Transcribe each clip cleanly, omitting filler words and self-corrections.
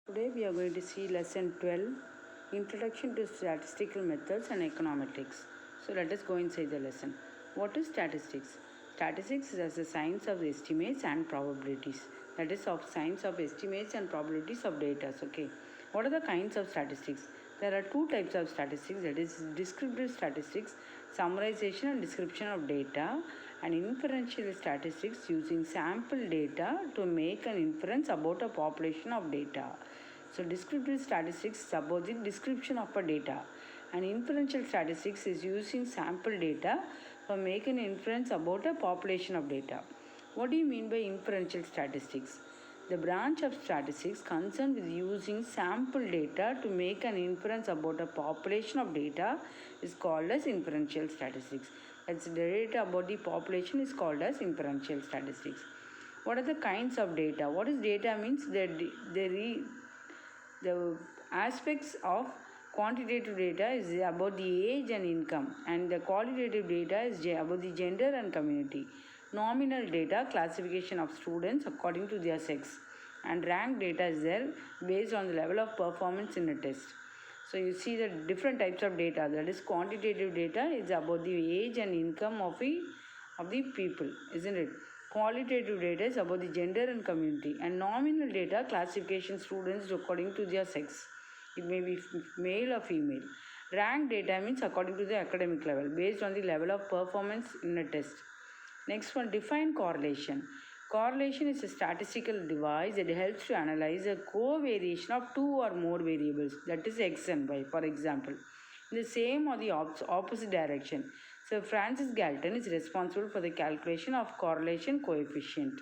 Today we are going to see lesson 12, Introduction to Statistical Methods and Econometrics. So let us go inside the lesson. What is statistics? Statistics is the science of the estimates and probabilities. That is of science of estimates and probabilities of data. Okay. What are the kinds of statistics? There are two types of statistics, that is descriptive statistics, summarization and description of data, and inferential statistics using sample data to make an inference about a population of data. So descriptive statistics is about the description of a data, and inferential statistics is using sample data for making inference about a population of data. What do you mean by inferential statistics? The branch of statistics concerned with using sample data to make an inference about a population of data is called as inferential statistics. That's the data about the population is called as inferential statistics. What are the kinds of data? What is data means? The aspects of quantitative data is about the age and income, and the qualitative data is about the gender and community. Nominal data, classification of students according to their sex, and rank data is there based on the level of performance in a test. So you see the different types of data. That is quantitative data is about the age and income of the people, isn't it? Qualitative data is about the gender and community, and nominal data classification students according to their sex. It may be male or female. Rank data means according to the academic level based on the level of performance in a test. Next one, define correlation. Correlation is a statistical device that helps to analyze a covariation of two or more variables, that is x and y, for example, in the same or the opposite direction. So Francis Galton is responsible for the calculation of correlation coefficient.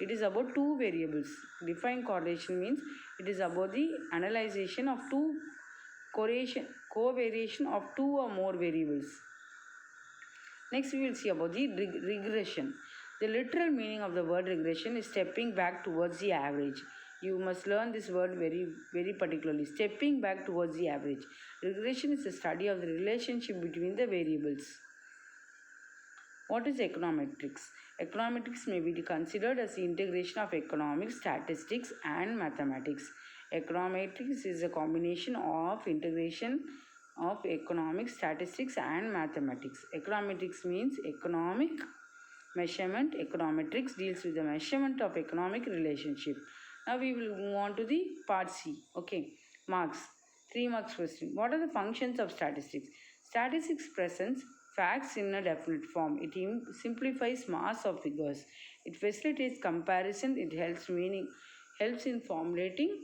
It is about two variables. Define correlation means it is about the analyzation of covariation of two or more variables. Next we will see about the regression. The literal meaning of the word regression is stepping back towards the average. You must learn this word very particularly. Stepping back towards the average. Regression is the study of the relationship between the variables. What is econometrics? Econometrics may be considered as the integration of economics, statistics, and mathematics. Econometrics is a combination of integration of economics, statistics, and mathematics. Econometrics means economic measurement. Econometrics deals with the measurement of economic relationship. Now we will move on to the part C. Okay, marks. 3 marks question. What are the functions of statistics? Statistics presents facts in a definite form. It simplifies mass of figures. It facilitates comparison. It helps in formulating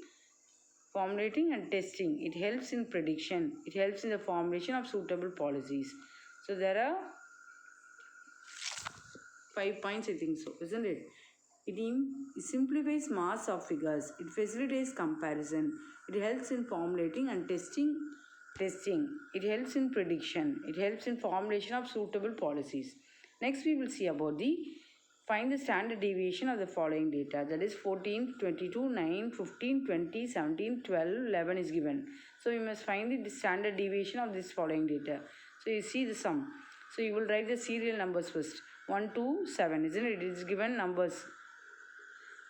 and testing. It helps in prediction. It helps in the formulation of suitable policies. So there are 5 points, I think so, isn't it? It simplifies mass of figures. It facilitates comparison. It helps in formulating and testing. It helps in prediction. It helps in formulation of suitable policies. Next we will see about find the standard deviation of the following data. That is 14, 22, 9, 15, 20, 17, 12, 11 is given. So you must find the standard deviation of this following data. So you see the sum. So you will write the serial numbers first. 1, 2, 7, isn't it? It is given numbers.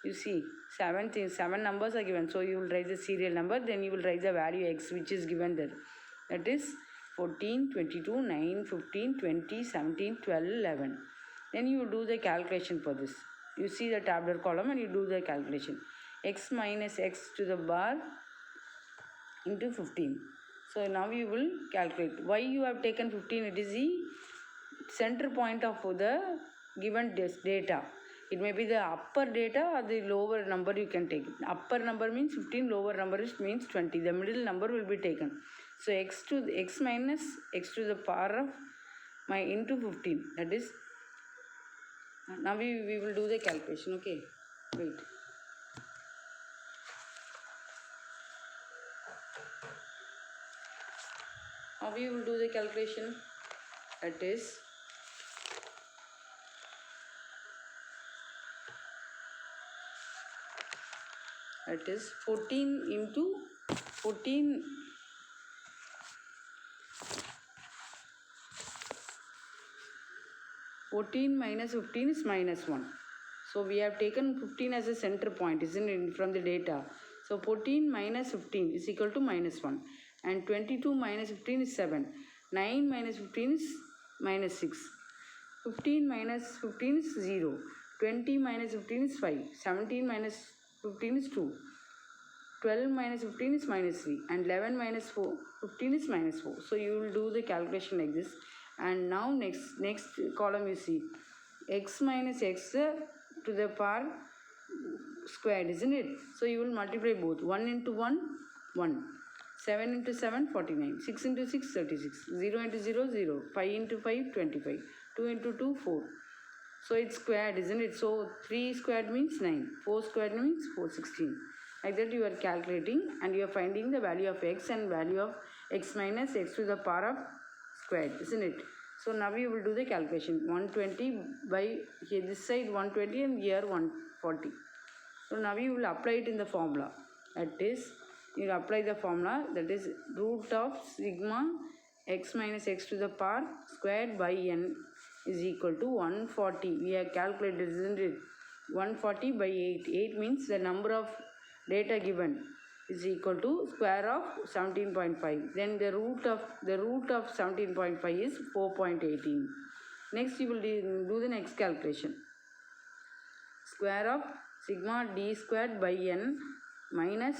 You see, 7 numbers are given. So you will write the serial number, then you will write the value x which is given there. That is 14, 22, 9, 15, 20, 17, 12, 11. Then you do the calculation for this. You see the tabular column and you do the calculation. X minus x to the bar into 15. So now you will calculate. Why you have taken 15? It is the center point of the given data. It may be the upper data or the lower number you can take. Upper number means 15, lower number means 20. The middle number will be taken. So x minus x to the power of into 15. That is, now we will do the calculation. Okay, wait. How we will do the calculation? That is, that is 14 into 14 minus 15 is minus 1. So we have taken 15 as a center point, isn't it, from the data. So 14 minus 15 is equal to minus 1. And 22 minus 15 is 7. 9 minus 15 is minus 6. 15 minus 15 is 0. 20 minus 15 is 5. 17 minus 15 is 2. 12 minus 15 is minus 3. And 11 minus 15 is minus 4. So you will do the calculation like this. And now next column you see x minus x to the power squared, isn't it? So you will multiply both. 1 into 1, 1. 7 into 7, 49. 6 into 6, 36. 0 into 0, 0. 5 into 5, 25. 2 into 2, 4. So it's squared, isn't it? So 3 squared means 9. 4 squared means 416. Like that you are calculating and you are finding the value of x and value of x minus x to the power of squared, isn't it? So now you will do the calculation. 120 by here this side 120 and here 140. So now you will apply it in the formula. That is, you apply the formula, that is root of sigma x minus x to the power squared by n is equal to 140. We have calculated, isn't it? 140 by 8. 8 means the number of data given is equal to square of 17.5. Then the root of 17.5 is 4.18. Next you will do the next calculation. Square of sigma d squared by n minus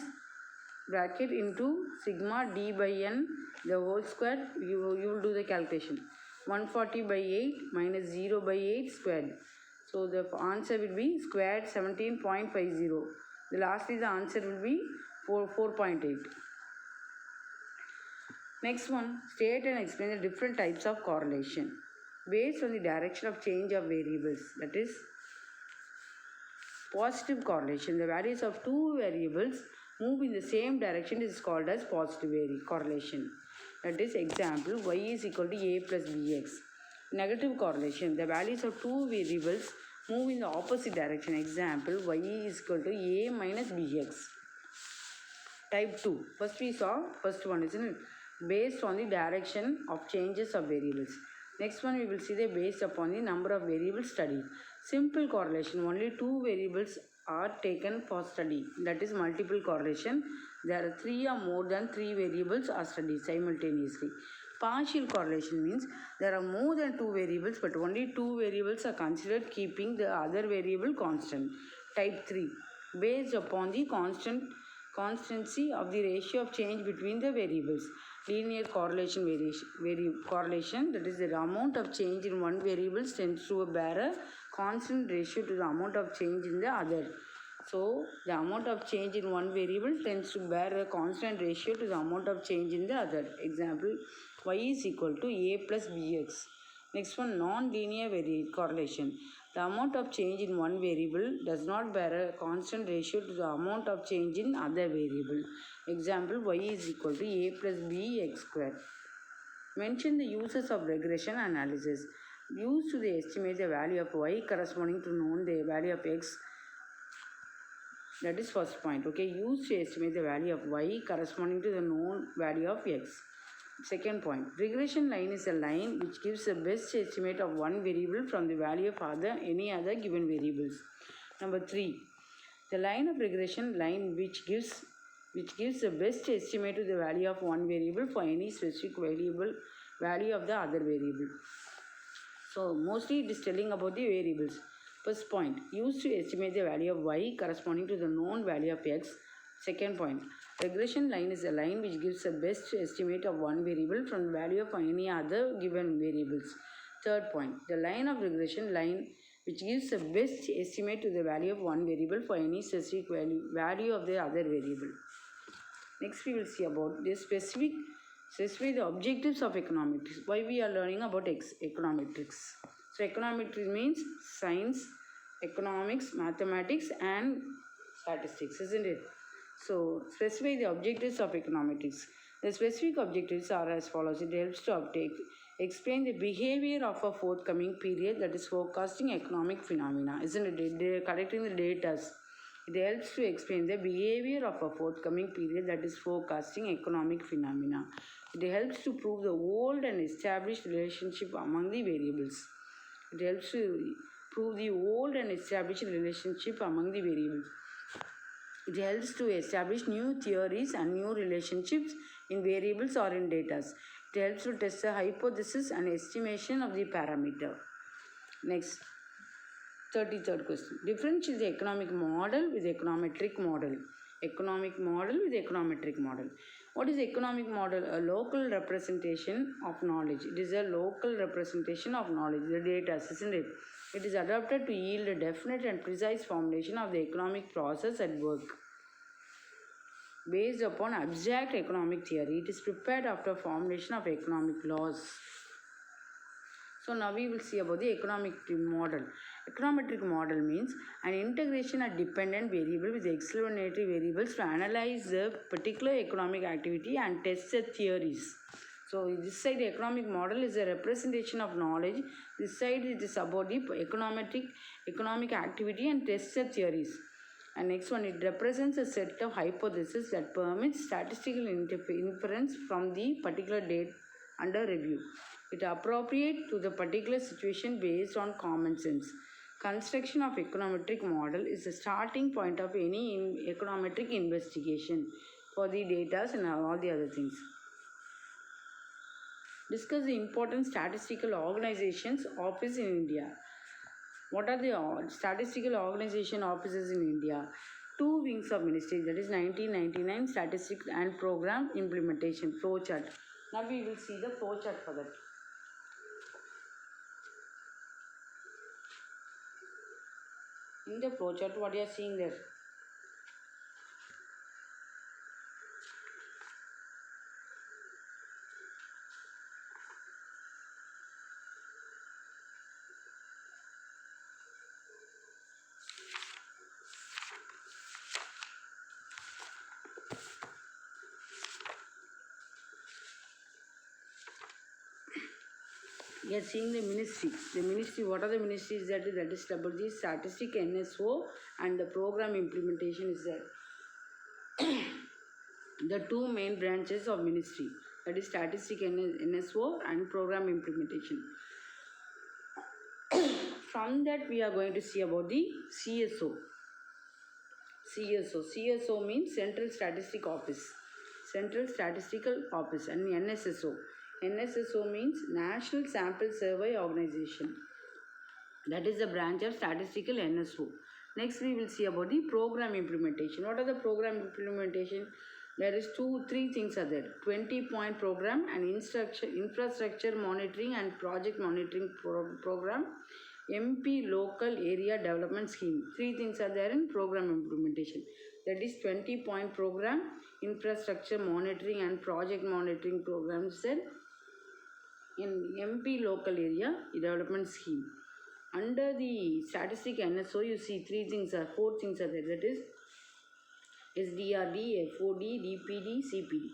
bracket into sigma d by n the whole square. You will do the calculation. 140 by 8 minus 0 by 8 squared. So the answer will be squared 17.50. The lastly the answer will be 4.8. Next one, state and explain the different types of correlation based on the direction of change of variables. That is positive correlation. The values of two variables move in the same direction is called as positive correlation. That is example y is equal to a plus bx. Negative correlation. The values of two variables move in the opposite direction. Example y is equal to a minus bx. Type 2. First we saw first one, isn't it? Based on the direction of changes of variables. Next one we will see the based upon the number of variables studied. Simple correlation. Only two variables are taken for study. That is multiple correlation. There are three or more than three variables are studied simultaneously. Partial correlation means there are more than two variables but only two variables are considered keeping the other variable constant. Type 3. Based upon the constancy of the ratio of change between the variables. Linear correlation correlation, that is the amount of change in one variable tends to bear a constant ratio to the amount of change in the other. So the amount of change in one variable tends to bear a constant ratio to the amount of change in the other. Example, y is equal to a plus bx. Next one, non-linear correlation. The amount of change in one variable does not bear a constant ratio to the amount of change in other variable. Example, y is equal to a plus bx square. Mention the uses of regression analysis. Used to estimate the value of y corresponding to known the value of x. That is first point. Okay, used to estimate the value of y corresponding to the known value of x. Second point, regression line is a line which gives the best estimate of one variable from the value of any other given variables. Number 3, the line of regression line which gives the best estimate to the value of one variable for any specific value of the other variable. So mostly it is telling about the variables. First point, used to estimate the value of y corresponding to the known value of x. Second point, regression line is a line which gives the best estimate of one variable from the value of any other given variables. Third point, the line of regression line which gives the best estimate to the value of one variable for any specific value of the other variable. Next we will see about the specify the objectives of econometrics. Why we are learning about econometrics. So econometrics means science, economics, mathematics and statistics, isn't it? So specify the objectives of econometrics. The specific objectives are as follows. It helps to explain the behavior of a forthcoming period, that is forecasting economic phenomena, isn't it? They are collecting the data. It helps to explain the behavior of a forthcoming period, that is forecasting economic phenomena. It helps to prove the old and established relationship among the variables. It helps to prove the old and established relationship among the variables. It helps to establish new theories and new relationships in variables or in data. It helps to test the hypothesis and estimation of the parameter. Next, 33rd question. Differentiate the economic model with econometric model. Economic model with econometric model. What is economic model? A local representation of knowledge. It is a local representation of knowledge, the data, isn't it? It is adapted to yield a definite and precise formulation of the economic process at work. Based upon abstract economic theory, it is prepared after formulation of economic laws. So now we will see about the econometric model. Econometric model means an integration of dependent variable with explanatory variables to analyze the particular economic activity and test the theories. So this side economic model is a representation of knowledge. This side it is about the economic activity and test the theories. And next one, it represents a set of hypotheses that permits statistical inference from the particular data under review. It appropriate to the particular situation based on common sense. Construction of econometric model is the starting point of any econometric investigation for the data and all the other things. Discuss the important statistical organizations office in India. What are the statistical organization offices in India? Two wings of ministry, that is 1999 Statistics and Program Implementation flow chart. Now we will see the flow chart for that. In the flow chart, what you are seeing there? We are seeing the ministry. The ministry, what are the ministries that is WG, Statistic, NSO, and the program implementation is there. The two main branches of ministry, that is Statistic, NSO, and program implementation. From that we are going to see about the CSO. CSO means Central Statistic Office. Central Statistical Office, and NSSO. NSSO means National Sample Survey Organization. That is the branch of statistical NSO. Next we will see about the program implementation. What are the program implementation? There is three things are there. 20-point program and infrastructure monitoring and project monitoring program. MP local area development scheme. Three things are there in program implementation. That is 20-point program, infrastructure monitoring and project monitoring programs there in MP local area development scheme. Under the statistic NSO, you see four things are there. That is SDRD, FOD, DPD, CPD.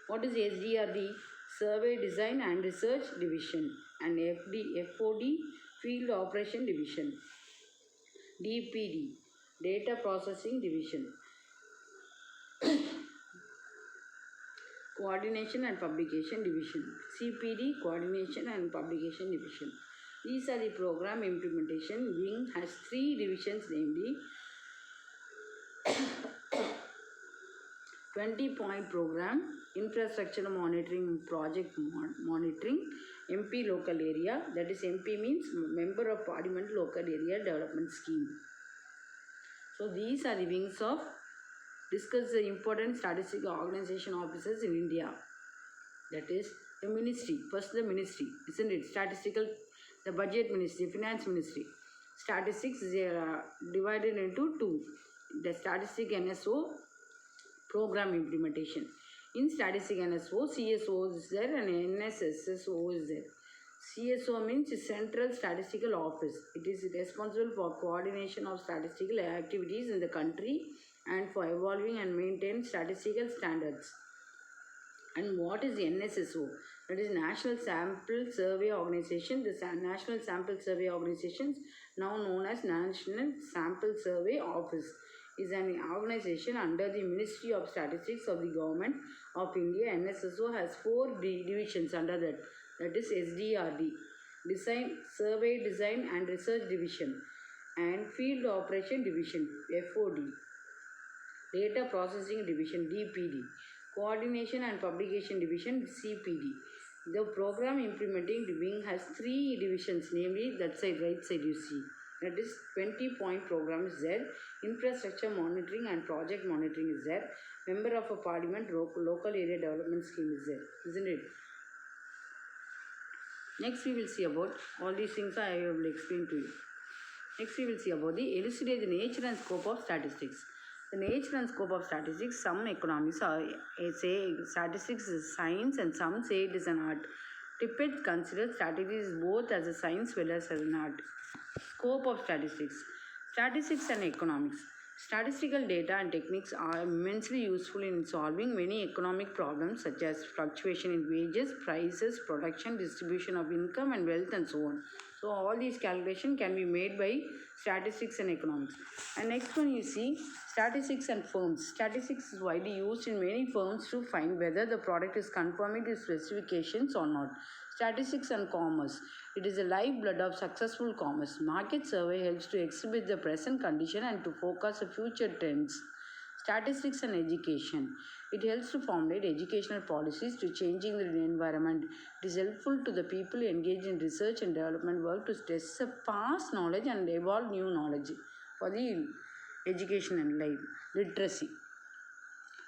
What is SDRD? Survey Design and Research Division, and FOD, Field Operation Division. DPD, Data Processing Division. Coordination and Publication Division. CPD, Coordination and Publication Division. These are the program implementation. Wing has three divisions, namely 20-point program, infrastructure monitoring, project monitoring, MP local area, that is MP means Member of Parliament Local Area Development Scheme. So these are the wings of discuss the important statistical organization offices in India. That is the ministry. First the ministry, isn't it? Statistical, the budget ministry, finance ministry. Statistics is divided into two. The statistic NSO, program implementation. In statistic NSO, CSO is there and NSSO is there. CSO means Central Statistical Office. It is responsible for coordination of statistical activities in the country and for evolving and maintain statistical standards. And what is the NSSO? That is National Sample Survey Organization. The National Sample Survey Organization, now known as National Sample Survey Office, is an organization under the Ministry of Statistics of the Government of India. NSSO has four divisions under that. That is SDRD, Survey Design and Research Division. and Field Operation Division FOD, Data Processing Division DPD, Coordination and Publication Division CPD. The program implementing the wing has three divisions, namely that side, right side you see. That is 20-point program is there, infrastructure monitoring and project monitoring is there, member of a parliament, local area development scheme is there, isn't it? Next we will see about all these things I will explain to you. Next we will see about the elucidate the nature and scope of statistics. The nature and scope of statistics, some economists say statistics is science and some say it is an art. Tippett considers statistics both as a science well as an art. Scope of statistics. Statistics and economics. Statistical data and techniques are immensely useful in solving many economic problems such as fluctuation in wages, prices, production, distribution of income and wealth and so on. So all these calculations can be made by statistics and economics. And next one you see statistics and firms. Statistics is widely used in many firms to find whether the product is conforming to specifications or not. Statistics and commerce. It is the lifeblood of successful commerce. Market survey helps to exhibit the present condition and to focus the future trends. Statistics and education. It helps to formulate educational policies to changing the environment. It is helpful to the people engaged in research and development work to test the past knowledge and evolve new knowledge for the education and life. Literacy.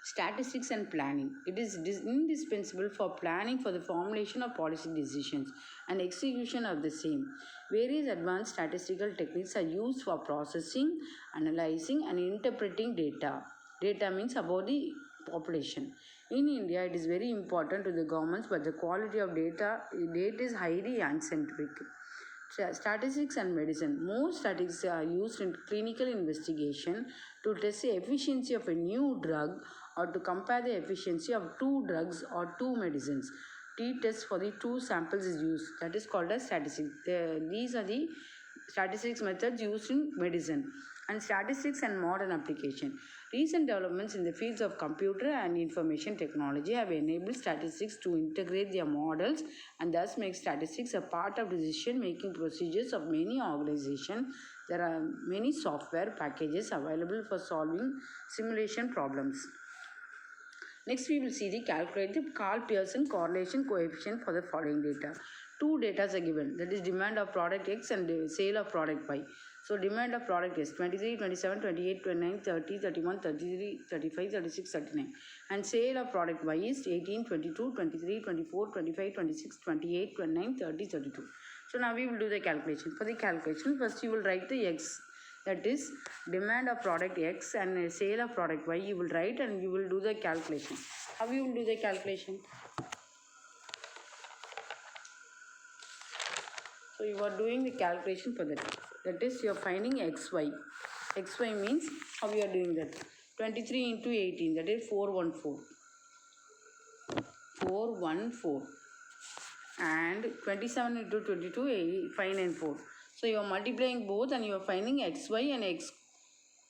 Statistics and planning. It is indispensable for planning for the formulation of policy decisions and execution of the same. Various advanced statistical techniques are used for processing, analyzing, and interpreting data. Data means about the population. In India, it is very important to the governments, but the quality of data is highly unscientific. Statistics and medicine. Most statistics are used in clinical investigation to test the efficiency of a new drug or to compare the efficiency of two drugs or two medicines. T-test for the two samples is used. That is called as statistics. These are the statistics methods used in medicine. And statistics and modern application. Recent developments in the fields of computer and information technology have enabled statistics to integrate their models and thus make statistics a part of decision-making procedures of many organizations. There are many software packages available for solving simulation problems. Next, we will see the calculate the Karl Pearson correlation coefficient for the following data. Two data are given, that is demand of product X and sale of product Y. So demand of product is 23, 27, 28, 29, 30, 31, 33, 35, 36, 39. And sale of product Y is 18, 22, 23, 24, 25, 26, 28, 29, 30, 32. So now we will do the calculation. For the calculation, first you will write the X. That is demand of product X and sale of product Y. You will write and you will do the calculation. How you will do the calculation? So you are doing the calculation for that. That is you are finding XY. XY means how you are doing that. 23 into 18, that is 414. 414. And 27 into 22, 594. So you are multiplying both and you are finding XY and X.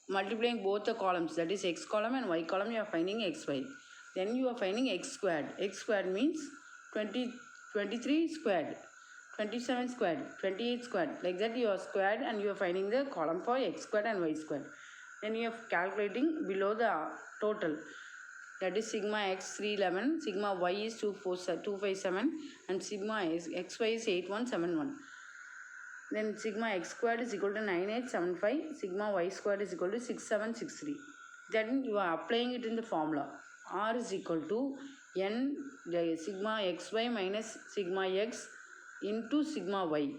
Multiplying both the columns, that is X column and Y column, you are finding XY. Then you are finding X squared. X squared means 23 squared, 27 squared, 28 squared. Like that you are squared and you are finding the column for X squared and Y squared. Then you are calculating below the total. That is sigma X 311, sigma Y is 257 and sigma XY is 8171. Then sigma X squared is equal to 9875, sigma Y squared is equal to 6763. Then you are applying it in the formula. R is equal to N sigma XY minus sigma X into sigma Y.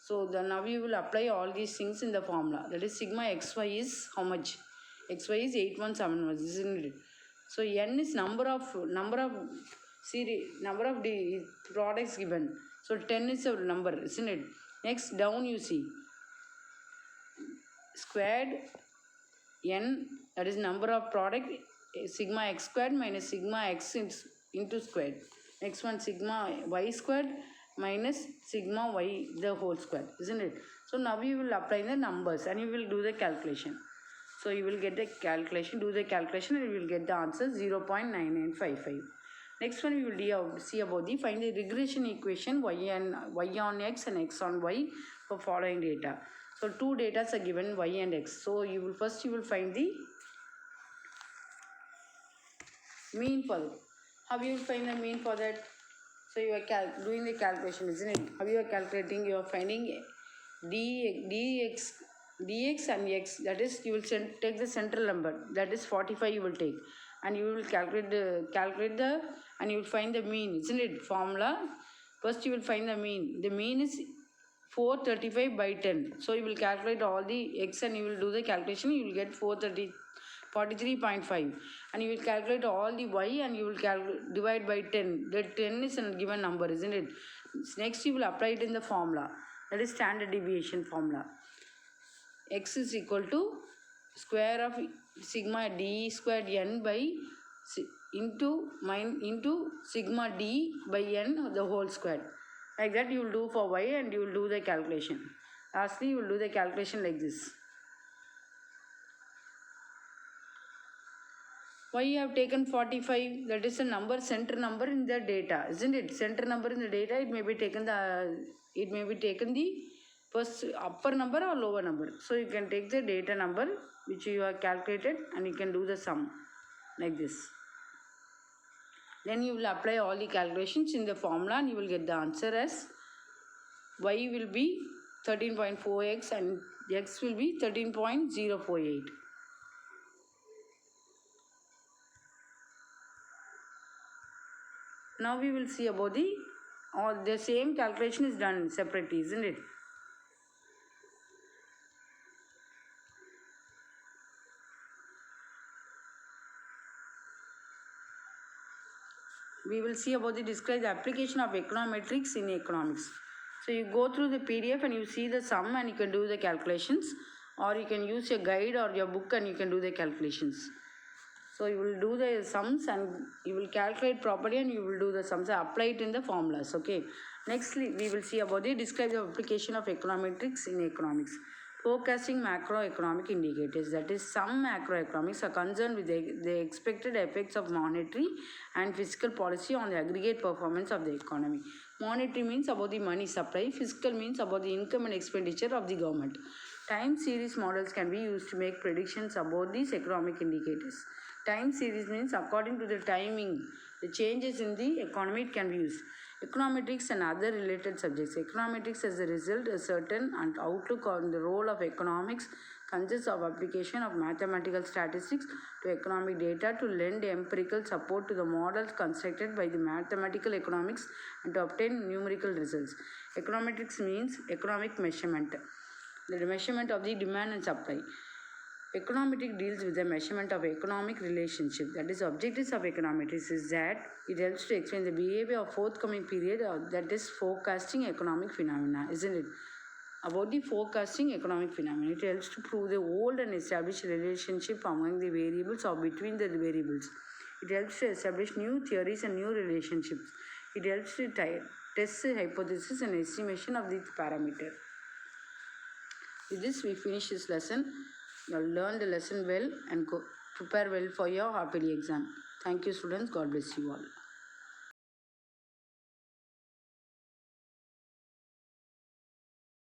So now we will apply all these things in the formula. That is sigma XY is how much? XY is 8171, isn't it? So N is number of the products given. So 10 is a number, isn't it? Next down you see squared N, that is number of product, sigma X squared minus sigma X into squared. Next one sigma Y squared minus sigma Y the whole square, isn't it? So now you will apply the numbers and you will do the calculation. So you will get the calculation, do the calculation and you will get the answer 0.9955. Next one we will see about the find the regression equation y on x and x on y for following data. So two data are given, y and x. So you will find the mean for it. How you will find the mean for that? So you are doing the calculation, isn't it? How you are calculating? You are finding dx and x. That is, you will take the central number. That is 45. You will take, and you will calculate the, and you will find the mean, isn't it? Formula. First, you will find the mean. The mean is 435 by 10. So you will calculate all the x and you will do the calculation. You will get 43.5, and you will calculate all the y and you will divide by 10. The 10 is a given number, isn't it? Next, you will apply it in the formula. That is standard deviation formula. X is equal to square of sigma d squared n by into sigma d by n the whole square. Like that you will do for y and you will do the calculation. Lastly, you will do the calculation like this. Why you have taken 45? That is a number, center number in the data, isn't it? Center number in the data, it may be taken the first upper number or lower number. So you can take the data number which you have calculated and you can do the sum like this. Then you will apply all the calculations in the formula and you will get the answer as y will be 13.4x and x will be 13.048. Now we will see about the same calculation is done separately, isn't it? We will see about describe the application of econometrics in economics. So you go through the PDF and you see the sum and you can do the calculations, or you can use your guide or your book and you can do the calculations. So you will do the sums and you will calculate properly and you will do the sums and apply it in the formulas. Okay. Next, we will see about describe the application of econometrics in economics. Forecasting macroeconomic indicators, that is, some macroeconomics are concerned with the expected effects of monetary and fiscal policy on the aggregate performance of the economy. Monetary means about the money supply, fiscal means about the income and expenditure of the government. Time series models can be used to make predictions about these economic indicators. Time series means according to the timing, the changes in the economy it can be used. Econometrics and other related subjects. Econometrics as a result, a certain and outlook on the role of economics consists of application of mathematical statistics to economic data to lend empirical support to the models constructed by the mathematical economics and to obtain numerical results. Econometrics means economic measurement, the measurement of the demand and supply. Econometrics deals with the measurement of economic relationship. That is, objectives of econometrics is that it helps to explain the behavior of forthcoming period, that is forecasting economic phenomena, isn't it? About the forecasting economic phenomena, it helps to prove the old and established relationship among the variables or between the variables. It helps to establish new theories and new relationships. It helps to test the hypothesis and estimation of the parameter. With this, we finish this lesson. You will learn the lesson well and prepare well for your half-yearly exam. Thank you, students. God bless you all.